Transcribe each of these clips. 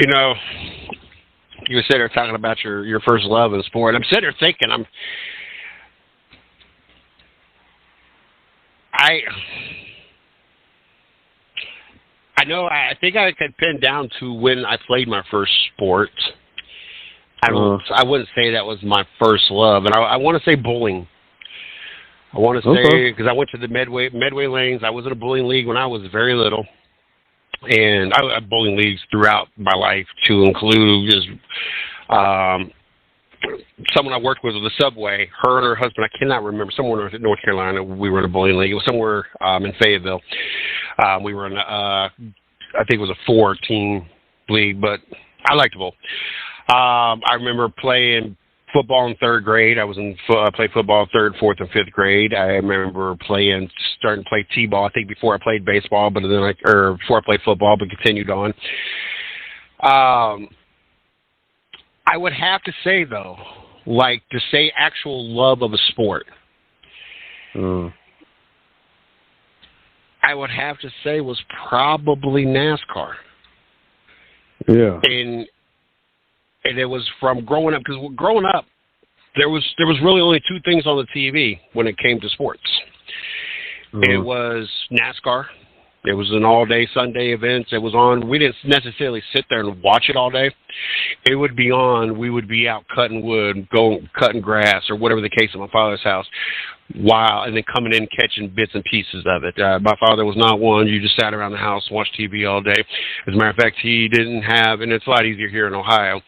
You know, you were sitting there talking about your first love in sport. I'm sitting there thinking, I I know I think I could pin down to when I played my first sport. I wouldn't say that was my first love, and I want to say bowling. I want to Okay. say because I went to the Medway Lanes. I was in a bowling league when I was very little, and I had bowling leagues throughout my life to include just um, someone I worked with the Subway. Her and her husband, I cannot remember. Somewhere in North Carolina, we were in a bowling league. It was somewhere in Fayetteville. We were in, I think it was a 4-team league, but I liked to bowl. I remember playing football in third grade. I played football in third, fourth, and fifth grade. I remember starting to play t-ball. I think before I played baseball, or before I played football, but continued on. I would have to say though, like to say actual love of a sport. I would have to say was probably NASCAR. Yeah. And it was from growing up, because growing up, there was really only two things on the TV when it came to sports. It was NASCAR. It was an all-day Sunday event. It was on. We didn't necessarily sit there and watch it all day. It would be on. We would be out cutting wood, cutting grass, or whatever the case at my father's house, and then coming in catching bits and pieces of it. My father was not one. You just sat around the house and watched TV all day. As a matter of fact, he didn't have, and it's a lot easier here in Ohio.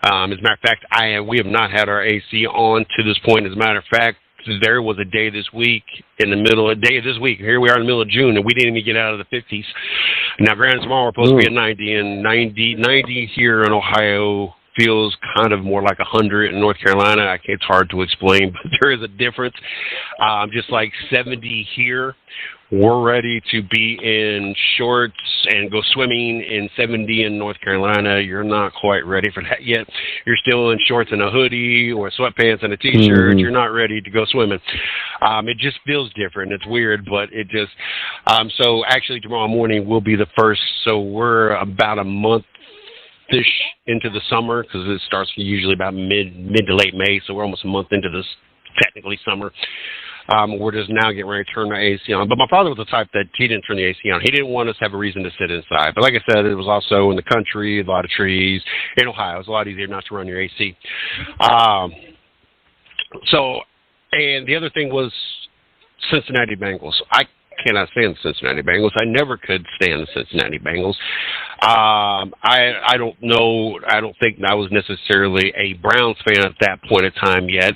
As a matter of fact, we have not had our AC on to this point. As a matter of fact, there was a day this week here we are in the middle of June, and we didn't even get out of the 50s. Now, granted, tomorrow we're supposed to be at 90, and 90 here in Ohio feels kind of more like 100 in North Carolina. It's hard to explain, but there is a difference. Just like 70 here, we're ready to be in shorts and go swimming. In 70 in North Carolina, you're not quite ready for that yet. You're still in shorts and a hoodie or sweatpants and a T-shirt. You're not ready to go swimming. It just feels different. It's weird, but it just so actually tomorrow morning will be the first. So we're about a month into the summer, because it starts usually about mid to late May, so we're almost a month into this technically summer. We're just now getting ready to turn the AC on. But my father was the type that he didn't turn the AC on. He didn't want us to have a reason to sit inside. But like I said, it was also in the country, a lot of trees. In Ohio, it's a lot easier not to run your AC. And the other thing was Cincinnati Bengals. I cannot stand the Cincinnati Bengals. I never could stand the Cincinnati Bengals. I don't know. I don't think I was necessarily a Browns fan at that point in time yet.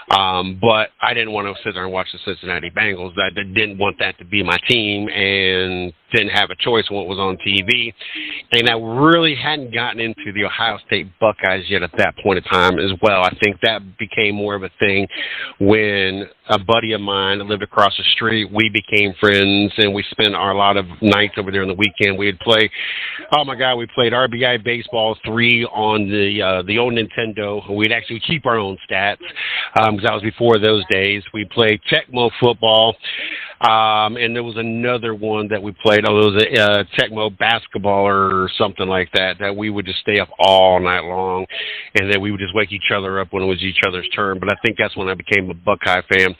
But I didn't want to sit there and watch the Cincinnati Bengals. I didn't want that to be my team, and didn't have a choice when it was on TV. And I really hadn't gotten into the Ohio State Buckeyes yet at that point in time as well. I think that became more of a thing when a buddy of mine that lived across the street, we became friends, and we spent a lot of nights over there on the weekend. We'd play, oh my God, we played RBI Baseball 3 on the old Nintendo. We'd actually keep our own stats, because that was before those days. We played Tecmo football, and there was another one that we played. Oh, it was a Tecmo basketball or something like that, that we would just stay up all night long, and then we would just wake each other up when it was each other's turn. But I think that's when I became a Buckeye fan.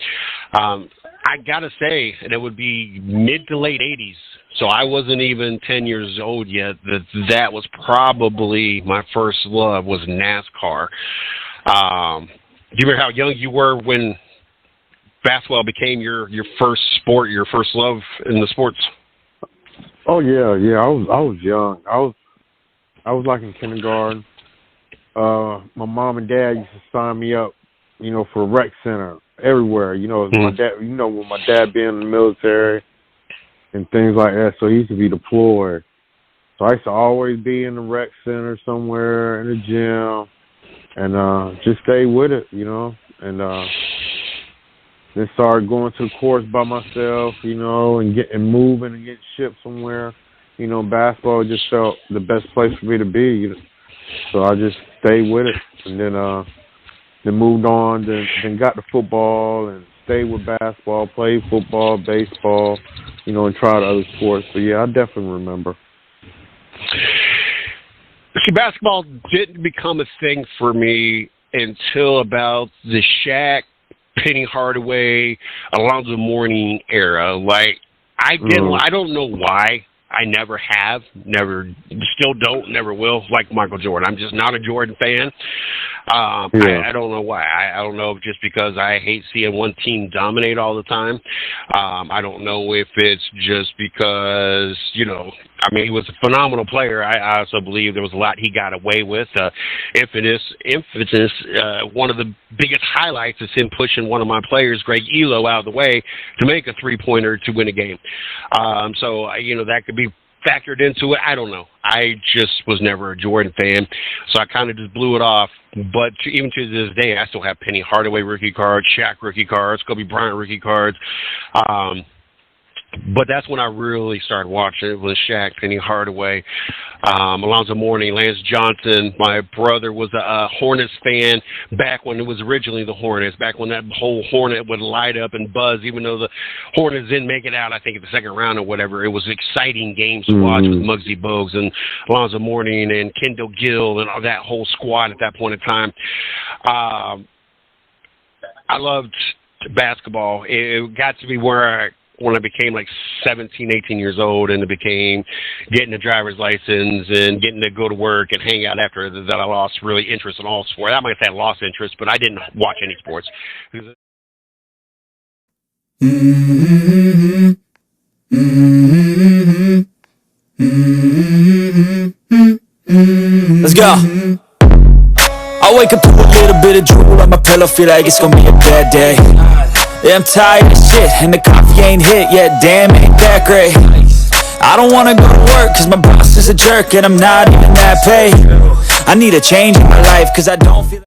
I got to say, and it would be mid to late 80s, so I wasn't even 10 years old yet, that was probably my first love was NASCAR. Do you remember how young you were when basketball became your first sport, your first love in the sports? Oh yeah. I was young. I was like in kindergarten. My mom and dad used to sign me up, for rec center everywhere. My dad. With my dad being in the military and things like that, so he used to be deployed. So I used to always be in the rec center somewhere in the gym, and just stay with it, and then started going to the course by myself, and getting moving and getting shipped somewhere. Basketball just felt the best place for me to be. So I just stayed with it, and then moved on, then got to football and stayed with basketball, played football, baseball, and tried other sports. But yeah, I definitely remember. See, basketball didn't become a thing for me until about the Shaq, Penny Hardaway, Alonzo Mourning era. Like, I don't know why. I never have, still don't, never will, like Michael Jordan. I'm just not a Jordan fan. I don't know why. I don't know if just because I hate seeing one team dominate all the time. I don't know if it's just because, he was a phenomenal player. I also believe there was a lot he got away with. Infamous. One of the biggest highlights is him pushing one of my players, Greg Elo, out of the way to make a three-pointer to win a game. So that could be factored into it. I don't know. I just was never a Jordan fan, so I kind of just blew it off. But even to this day, I still have Penny Hardaway rookie cards, Shaq rookie cards, Kobe Bryant rookie cards. But that's when I really started watching. It was Shaq, Penny Hardaway, Alonzo Mourning, Lance Johnson. My brother was a Hornets fan back when it was originally the Hornets, back when that whole Hornet would light up and buzz, even though the Hornets didn't make it out, I think, in the second round or whatever. It was exciting games to watch with Muggsy Bogues and Alonzo Mourning and Kendall Gill and all that whole squad at that point in time. I loved basketball. It got to be where when I became like 17, 18 years old, and it became getting a driver's license and getting to go to work and hang out after that, I lost really interest in all sports. I might say I lost interest, but I didn't watch any sports. Let's go. I wake up to a little bit of drool on my pillow, feel like it's gonna be a bad day. Yeah, I'm tired of shit, and the coffee ain't hit yet, damn, ain't that great. I don't wanna go to work, cause my boss is a jerk, and I'm not even that paid. I need a change in my life, cause I don't feel